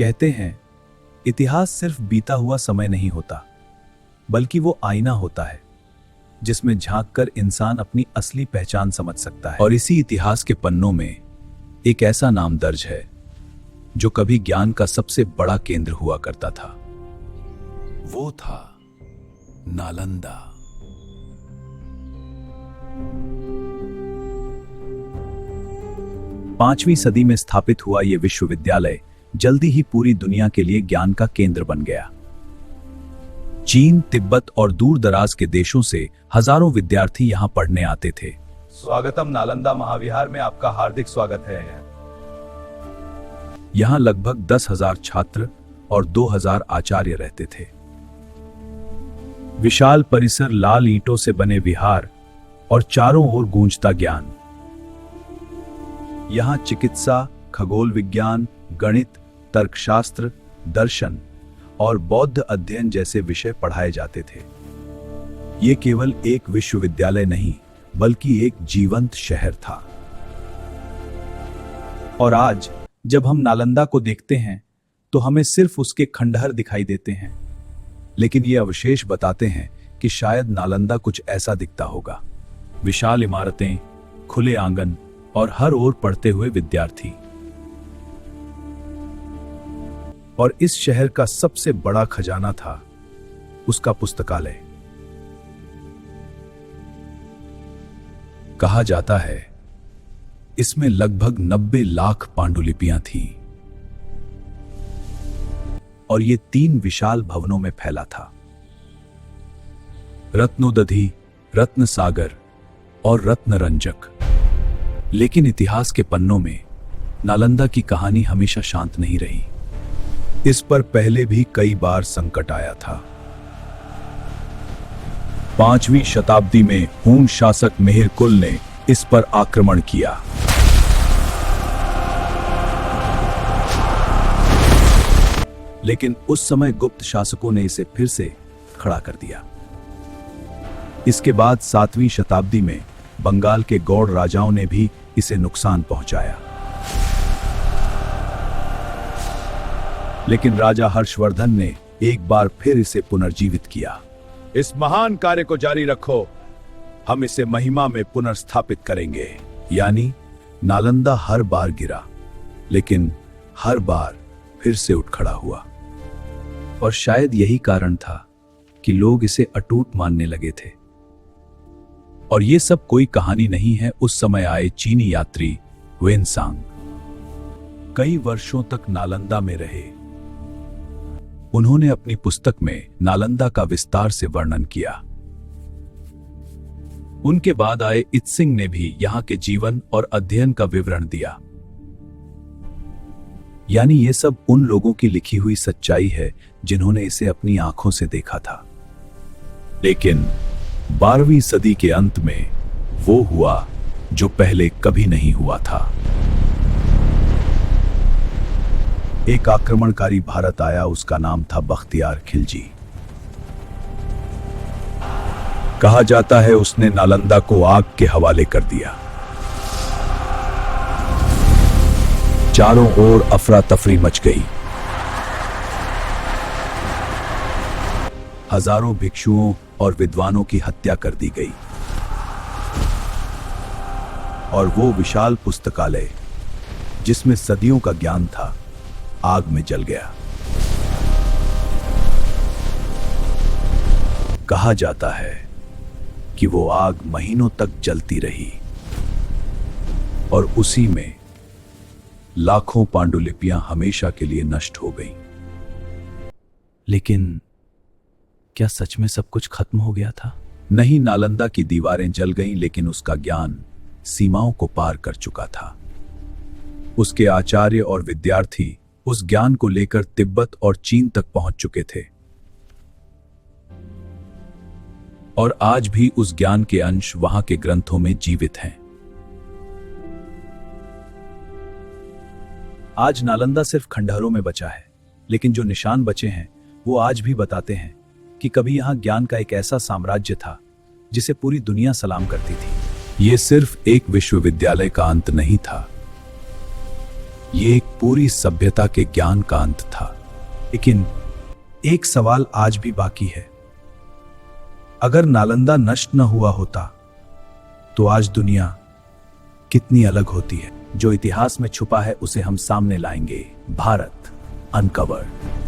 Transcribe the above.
कहते हैं, इतिहास सिर्फ बीता हुआ समय नहीं होता, बल्कि वो आईना होता है जिसमें झांककर इंसान अपनी असली पहचान समझ सकता है। और इसी इतिहास के पन्नों में एक ऐसा नाम दर्ज है जो कभी ज्ञान का सबसे बड़ा केंद्र हुआ करता था। वो था नालंदा। पांचवीं सदी में स्थापित हुआ यह विश्वविद्यालय जल्दी ही पूरी दुनिया के लिए ज्ञान का केंद्र बन गया। चीन, तिब्बत और दूर दराज के देशों से हजारों विद्यार्थी यहां पढ़ने आते थे। स्वागतम नालंदा महाविहार में आपका हार्दिक स्वागत है। यहां लगभग 10,000 छात्र और 2,000 आचार्य रहते थे। विशाल परिसर, लाल ईंटों से बने विहार और चारों ओर गूंजता ज्ञान। यहां चिकित्सा, खगोल विज्ञान, गणित, तर्कशास्त्र, दर्शन और बौद्ध अध्ययन जैसे विषय पढ़ाए जाते थे। यह केवल एक विश्वविद्यालय नहीं, बल्कि एक जीवंत शहर था। और आज जब हम नालंदा को देखते हैं तो हमें सिर्फ उसके खंडहर दिखाई देते हैं, लेकिन ये अवशेष बताते हैं कि शायद नालंदा कुछ ऐसा दिखता होगा। विशाल इमारतें, खुले आंगन और हर ओर पढ़ते हुए विद्यार्थी। और इस शहर का सबसे बड़ा खजाना था उसका पुस्तकालय। कहा जाता है इसमें लगभग 90 लाख पांडुलिपियां थीं और ये 3 विशाल भवनों में फैला था। रत्नोदधि, रत्न सागर और रत्नरंजक। लेकिन इतिहास के पन्नों में नालंदा की कहानी हमेशा शांत नहीं रही। इस पर पहले भी कई बार संकट आया था। 5वीं शताब्दी में हूण शासक मेहरकुल ने इस पर आक्रमण किया। लेकिन उस समय गुप्त शासकों ने इसे फिर से खड़ा कर दिया। इसके बाद 7वीं शताब्दी में बंगाल के गौड़ राजाओं ने भी इसे नुकसान पहुंचाया। लेकिन राजा हर्षवर्धन ने एक बार फिर इसे पुनर्जीवित किया। इस महान कार्य को जारी रखो, हम इसे महिमा में पुनर्स्थापित करेंगे। यानी नालंदा हर बार गिरा, लेकिन हर बार फिर से उठ खड़ा हुआ। और शायद यही कारण था कि लोग इसे अटूट मानने लगे थे। और ये सब कोई कहानी नहीं है उस समय आए चीनी यात्री ह्वेनसांग। कई वर्षों तक नालंदा में रहे। उन्होंने अपनी पुस्तक में नालंदा का विस्तार से वर्णन किया। उनके बाद आए इत्सिंग ने भी यहां के जीवन और अध्ययन का विवरण दिया। यानी ये सब उन लोगों की लिखी हुई सच्चाई है जिन्होंने इसे अपनी आंखों से देखा था। लेकिन 12वीं सदी के अंत में वो हुआ जो पहले कभी नहीं हुआ था। एक आक्रमणकारी भारत आया, उसका नाम था बख्तियार खिलजी। कहा जाता है उसने नालंदा को आग के हवाले कर दिया। चारों ओर अफरा तफरी मच गई। हजारों भिक्षुओं और विद्वानों की हत्या कर दी गई और वो विशाल पुस्तकालय जिसमें सदियों का ज्ञान था, आग में जल गया। कहा जाता है कि वो आग महीनों तक जलती रही और उसी में लाखों पांडुलिपियां हमेशा के लिए नष्ट हो गईं। लेकिन क्या सच में सब कुछ खत्म हो गया था? नहीं, नालंदा की दीवारें जल गईं, लेकिन उसका ज्ञान सीमाओं को पार कर चुका था। उसके आचार्य और विद्यार्थी उस ज्ञान को लेकर तिब्बत और चीन तक पहुंच चुके थे और आज भी उस ज्ञान के अंश वहां के ग्रंथों में जीवित हैं। आज नालंदा सिर्फ खंडहरों में बचा है, लेकिन जो निशान बचे हैं वो आज भी बताते हैं कि कभी यहां ज्ञान का एक ऐसा साम्राज्य था जिसे पूरी दुनिया सलाम करती थी। यह सिर्फ एक विश्वविद्यालय का अंत नहीं था, ये एक पूरी सभ्यता के ज्ञान का अंत था। लेकिन एक सवाल आज भी बाकी है। अगर नालंदा नष्ट न हुआ होता तो आज दुनिया कितनी अलग होती है। जो इतिहास में छुपा है उसे हम सामने लाएंगे। भारत अनकवर्ड।